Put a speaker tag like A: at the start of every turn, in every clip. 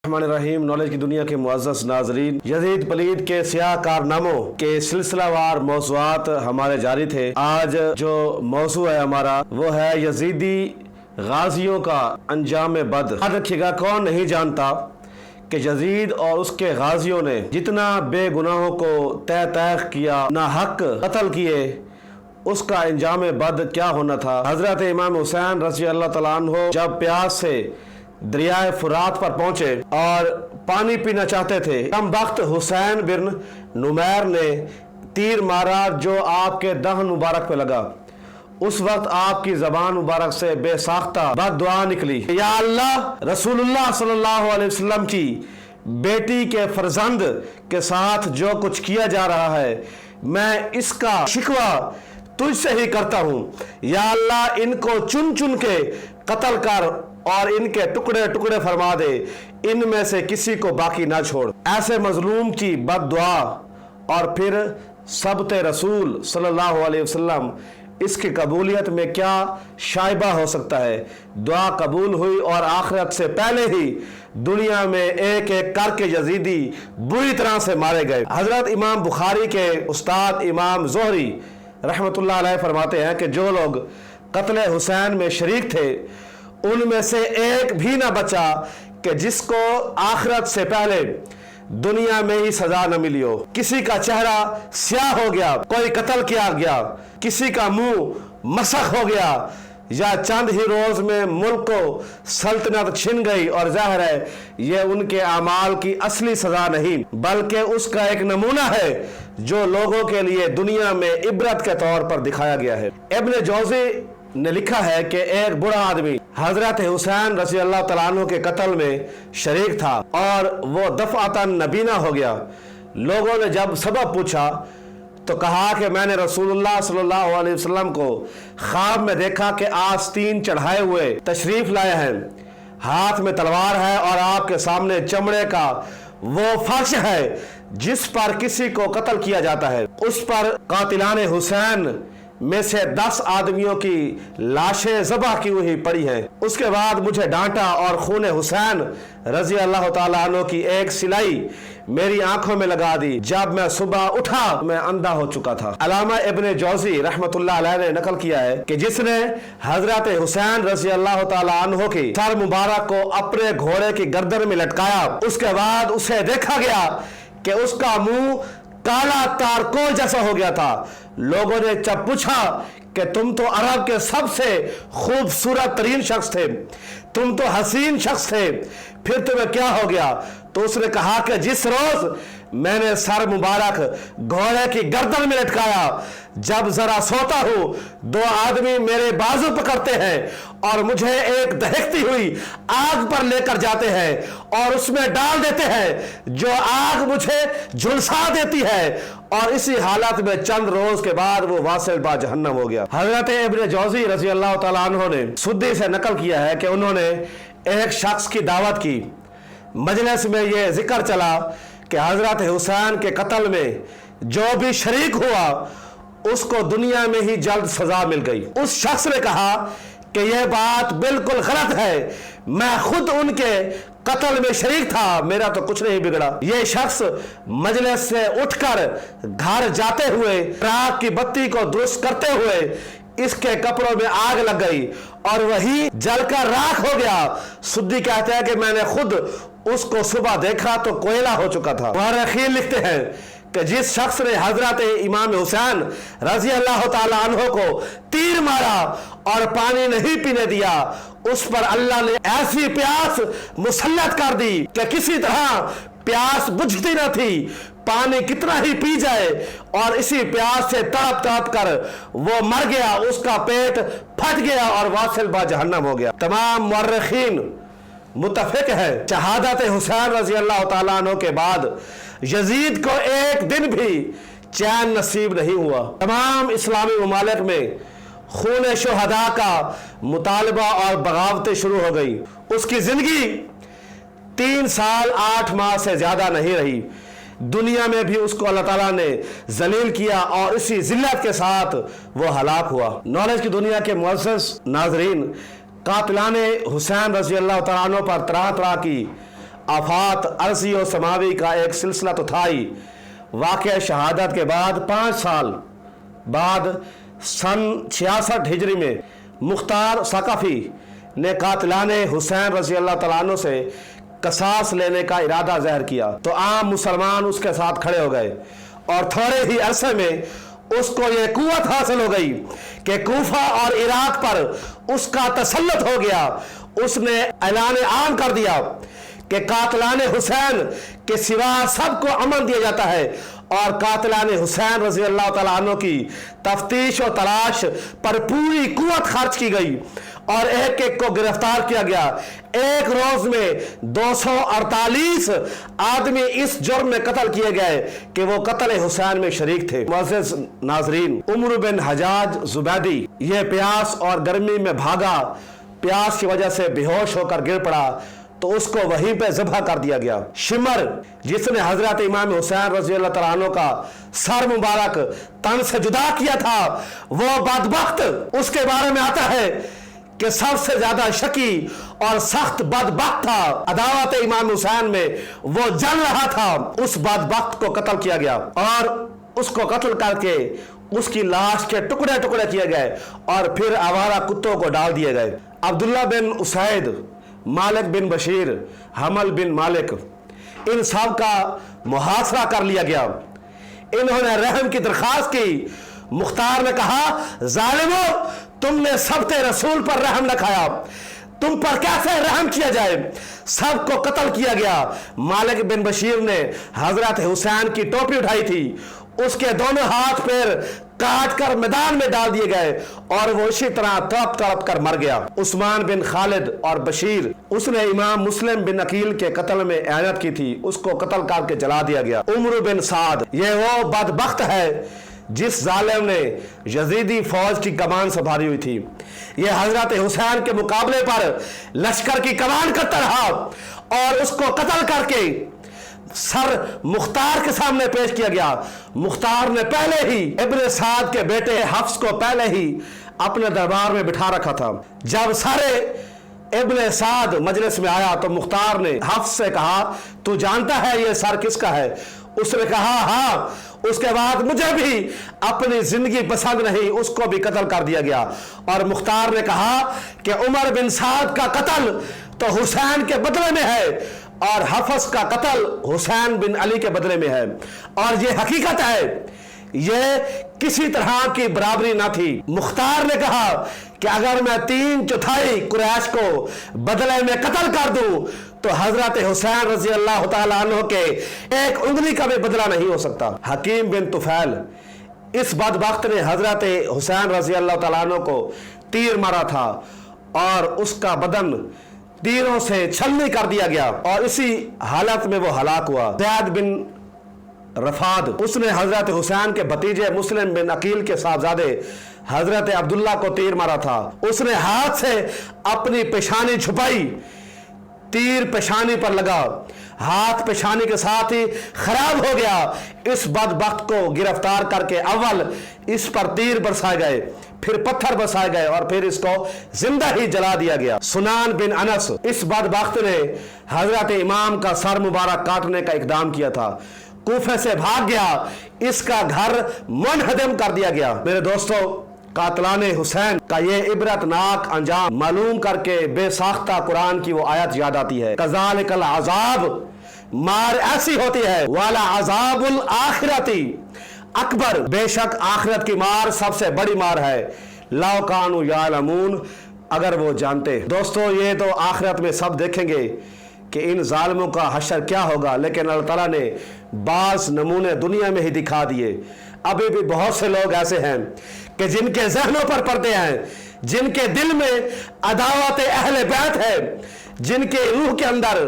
A: रहीम। Knowledge की दुनिया के मुअज़्ज़ज़ नाज़रीन, यज़ीद पलीद के सियाह कारनामों के सिलसिलावार मौज़ूआत हमारे जारी थे। आज जो मौज़ू है हमारा वो है यज़ीदी गाजियों का अंजाम बद। याद रखिएगा, कौन नहीं जानता कि यज़ीद और उसके गाजियों ने जितना बेगुनाहों को तय तय किया, ना हक कत्ल किए, उसका अंजाम बद क्या होना था। हज़रत इमाम हुसैन रज़ी अल्लाह तआला अन्हु जब प्यास से दरियाए फुरात पर पहुंचे और पानी पीना चाहते थे, कम वक्त हुसैन बिन नुमैर ने तीर मारा जो आपके दहन मुबारक पे लगा। उस वक्त आपकी ज़बान मुबारक से बेसाख्ता बद्दुआ निकली, या अल्लाह, रसूलुल्लाह सल्लल्लाहु अलैहि वसल्लम की बेटी के फर्जंद के साथ जो कुछ किया जा रहा है, मैं इसका शिकवा तुझसे ही करता हूँ। या अल्लाह, इनको चुन चुन के कत्ल कर और इनके टुकड़े टुकड़े फरमा दे, इनमें से किसी को बाकी ना छोड़। ऐसे मजलूम की बद्दुआ और फिर सबते रसूल सल्लल्लाहु अलैहि वसल्लम, इसकी कबूलियत में क्या शाइबा हो सकता है। दुआ कबूल हुई और आखिरत से पहले ही दुनिया में एक एक करके यजीदी बुरी तरह से मारे गए। हजरत इमाम बुखारी के उस्ताद इमाम ज़ोहरी रहमतुल्लाह अलैह फरमाते हैं कि जो लोग कत्ल हुसैन में शरीक थे, उनमें से एक भी ना बचा कि जिसको आखिरत से पहले दुनिया में ही सजा न मिली हो। किसी का चेहरा स्याह हो गया, कोई कत्ल किया गया, किसी का मुंह मसख हो गया, या चंद ही रोज में मुल्क को सल्तनत छिन गई, और जाहिर है ये उनके अमाल की असली सजा नहीं बल्कि उसका एक नमूना है जो लोगों के लिए दुनिया में इबरत के तौर पर दिखाया गया है। इब्न जौज़ी ने लिखा है कि एक बुरा आदमी हजरत हुसैन रज़ी अल्लाह तआला अन्हु के कत्ल में शरीक था और वो दफ़अतन नबीना हो गया। लोगों ने जब सबब पूछा तो कहा कि मैंने रसूलुल्लाह सल्लल्लाहु अलैहि वसल्लम को ख्वाब में देखा कि आस्तीन चढ़ाए हुए तशरीफ लाए हैं, हाथ में तलवार है और आपके सामने चमड़े का वो फर्श है जिस पर किसी को कत्ल किया जाता है। उस पर कातिलाने हुसैन में से 10 आदमियों की लाशें ज़बह की हुई पड़ी हैं। उसके बाद मुझे डांटा और खून हुसैन रज़ी अल्लाह तआला अन्हु की एक सिलाई मेरी आंखों में लगा दी। जब मैं सुबह उठा मैं अंधा हो चुका था। अल्लामा इब्न जौज़ी रहमतुल्लाह अलैह ने नकल किया है कि जिसने हजरत हुसैन रज़ी अल्लाह तआला अन्हु की सर मुबारक को अपने घोड़े की गर्दन में लटकाया, उसके बाद उसे देखा गया कि उसका मुंह काला तारकोल जैसा हो गया था। लोगों ने जब पूछा कि तुम तो अरब के सबसे खूबसूरत तरीन शख्स थे, तुम तो हसीन शख्स थे, फिर तुम्हें क्या हो गया? तो उसने कहा कि जिस रोज मैंने सर मुबारक घोड़े की गर्दन में लटकाया, जब जरा सोता हूं 2 आदमी मेरे बाजू पकड़ते हैं और मुझे एक दहकती हुई आग पर लेकर जाते हैं और उसमें डाल देते हैं जो आग मुझे झुलसा देती है, और इसी हालत में चंद रोज के बाद वो वासिल बा जहन्नम हो गया। हजरत इब्न जौज़ी रज़ी अल्लाह तआला अन्हु ने सुद्दी से नकल किया है कि उन्होंने एक शख्स की दावत की। मजलिस में यह जिक्र चला कि हजरत हुसैन के कत्ल में जो भी शरीक हुआ उसको दुनिया में ही जल्द सजा मिल गई। उस शख्स ने कहा कि यह बात बिल्कुल गलत है, मैं खुद उनके कत्ल में शरीक था, मेरा तो कुछ नहीं बिगड़ा। यह शख्स मजलिस से उठकर घर जाते हुए राख की बत्ती को दुरुस्त करते हुए इसके कपड़ों में आग लग गई और वही जलकर राख हो गया। सुद्दी कहते हैं कि मैंने खुद उसको सुबह देखा तो कोयला हो चुका था। मुअर्रिखीन लिखते हैं कि जिस शख्स ने हजरत इमाम हुसैन रज़ी अल्लाह तआला अन्हु को तीर मारा और पानी नहीं पीने दिया, उस पर अल्लाह ने ऐसी प्यास मुसल्लत कर दी कि किसी तरह प्यास बुझती न थी, पानी कितना ही पी जाए, और इसी प्यास से तड़प तड़प कर वो मर गया, उसका पेट फट गया और वासिल बा जहन्नम हो गया। तमाम मुअर्रिखीन मुत्तफिक है शहादत हुसैन रज़ी अल्लाह तआला अन्हु के बाद यजीद को एक दिन भी चैन नसीब नहीं हुआ। तमाम इस्लामी ममालिक में खून शुहदा का मुतालबा और बगावतें शुरू हो गई। उसकी जिंदगी 3 साल 8 माह से ज्यादा नहीं रही। दुनिया में भी उसको अल्लाह ताला ने जलील किया और इसी जिल्लत के साथ वो हलाक हुआ। नॉलेज की दुनिया के मुअज़्ज़ज़ नाज़रीन, कातिलाने हुसैन रज़ी अल्लाह तआला अन्हु पर तरह तरह की आफात अर्जी और समावी का एक सिलसिला तो था ही। वाक़या शहादत के बाद 5 साल बाद सन 66 हिजरी में मुख्तार सकाफ़ी ने कातिलाने हुसैन रज़ी अल्लाह तआला अन्हु से कसास लेने का इरादा ज़ाहिर किया तो आम मुसलमान उसके साथ खड़े हो गए और थोड़े ही अरसे में उसको ये कुव्वत हासिल हो गई कि कूफा और इराक पर उसका तसल्लुत हो गया। उसने ऐलान आम कर दिया कि कातिलाने हुसैन के सिवा सबको अमन दिया जाता है और कातिलाने हुसैन रज़ी अल्लाह तआला अन्हु की तफ्तीश और तलाश पर पूरी कुव्वत खर्च की गई और एक एक को गिरफ्तार किया गया। एक रोज में 248 आदमी इस जुर्म में कत्ल किए गए कि वो कत्ल हुसैन में शरीक थे। मुअज़्ज़िज़ नाज़रीन, उमर बिन हजाज ज़ुबैदी ये प्यास और गर्मी में भागा, प्यास की वजह से बेहोश होकर गिर पड़ा तो उसको वहीं पे ज़ब्ह कर दिया गया। शिमर जिसने हजरत इमाम हुसैन रज़ी अल्लाह तआला अन्हु का सर मुबारक तन से जुदा किया था, वो बदबख्त, उसके बारे में आता है कि सबसे ज्यादा शकी और सख्त बदबख्त था। अदावत इमाम हुसैन में वो जल रहा था। उस बदबख्त को कत्ल किया गया और उसको कत्ल करके उसकी लाश के टुकड़े टुकड़े किए गए और फिर आवारा कुत्तों को डाल दिए गए। अब्दुल्ला बिन उसैद, मालिक बिन बशीर, हमल बिन मालिक, इन सब का मुहासरा कर लिया गया। इन्होंने रहम की दरखास्त की। मुख्तार ने कहा, जालिमो, तुमने सबते रसूल पर रहम न खाया, तुम पर कैसे रहम किया जाए? सबको कत्ल किया गया। मालिक बिन बशीर ने हजरत हुसैन की टोपी उठाई थी, उसके दोनों हाथ पैर काट कर मैदान में डाल दिए गए और वो इसी तरह तड़प तड़प कर मर गया। उस्मान बिन खालिद और बशीर, उसने इमाम मुस्लिम बिन अकील के कत्ल में एनत की थी, उसको कत्ल करके जला दिया गया। उमर बिन साद, ये वो बदबख्त है जिस जालिम ने यजीदी फौज की कमान संभाली हुई थी। यह हजरत हुसैन के मुकाबले पर लश्कर की कमान करता रहा और उसको कत्ल करके सर मुख्तार के सामने पेश किया गया। मुख्तार ने पहले ही इब्न साद के बेटे हफ्स को पहले ही अपने दरबार में बिठा रखा था। जब सारे इब्न साद मजलिस में आया तो मुख्तार ने हफ्स से कहा, तू जानता है ये सर किसका है? उसने कहा, हाँ। उसके बाद मुझे भी अपनी जिंदगी पसंद नहीं, उसको भी कत्ल कर दिया गया। और मुख्तार ने कहा कि उमर बिन साद का कत्ल तो हुसैन के बदले में है और हफ्स का कत्ल हुसैन बिन अली के बदले में है और ये हकीकत है, ये किसी तरह की बराबरी ना थी। मुख्तार ने कहा कि अगर मैं 3/4 कुरैश को बदले में कत्ल कर दूं तो हजरत हुसैन रजी अल्लाह तआला अन्हु के एक उंगली का भी बदला नहीं हो सकता। हकीम बिन तुफैल, इस बदबख्त ने हजरत हुसैन रजी अल्लाह तआला अन्हु को तीर मारा था और उसका बदन तीरों से छलनी कर दिया गया और इसी हालत में वो हलाक हुआ। ज़ैद बिन रफाद, उसने हजरत हुसैन के भतीजे मुस्लिम बिन अकील के साहबजादे हजरत अब्दुल्ला को तीर मारा था। उसने हाथ से अपनी पेशानी छुपाई, तीर पेशानी पर लगा, हाथ पेशानी के साथ ही खराब हो गया। इस बदबख्त को गिरफ्तार करके अव्वल इस पर तीर बरसाए गए, फिर पत्थर बरसाए गए और फिर इसको जिंदा ही जला दिया गया। सुनान बिन अनस, इस बदबख्त ने हजरत इमाम का सर मुबारक काटने का इकदाम किया था, कूफे से भाग गया, इसका घर मुनहदम कर दिया गया। मेरे दोस्तों, कातलाने हुसैन का ये इबरतनाक अंजाम मालूम करके बेसाख्ता कुरान की वो आयत याद आती है, कज़ालिकल अज़ाब, मार ऐसी होती है, वाला अज़ाबुल आखिरती अकबर, बेशक आखिरत की मार सबसे बड़ी मार है, लौ कानू यालमून, अगर वो जानते। दोस्तों, ये तो आखिरत में सब देखेंगे कि इन जालिमों का हशर क्या होगा, लेकिन अल्लाह ताला ने बास नमूने दुनिया में ही दिखा दिए। अभी भी बहुत से लोग ऐसे हैं कि जिनके जहनों पर पर्दे हैं, जिनके दिल में अदावत अहले बैत है, जिनके रूह के अंदर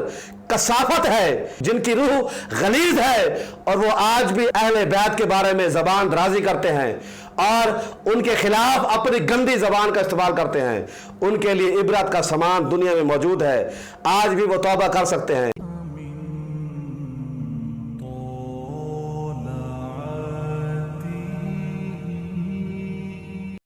A: कसाफत है, जिनकी रूह गलीज है और वो आज भी अहले बैत के बारे में जबान दराजी करते हैं और उनके खिलाफ अपनी गंदी जबान का इस्तेमाल करते हैं। उनके लिए इबरत का सामान दुनिया में मौजूद है, आज भी वो तौबा कर सकते हैं।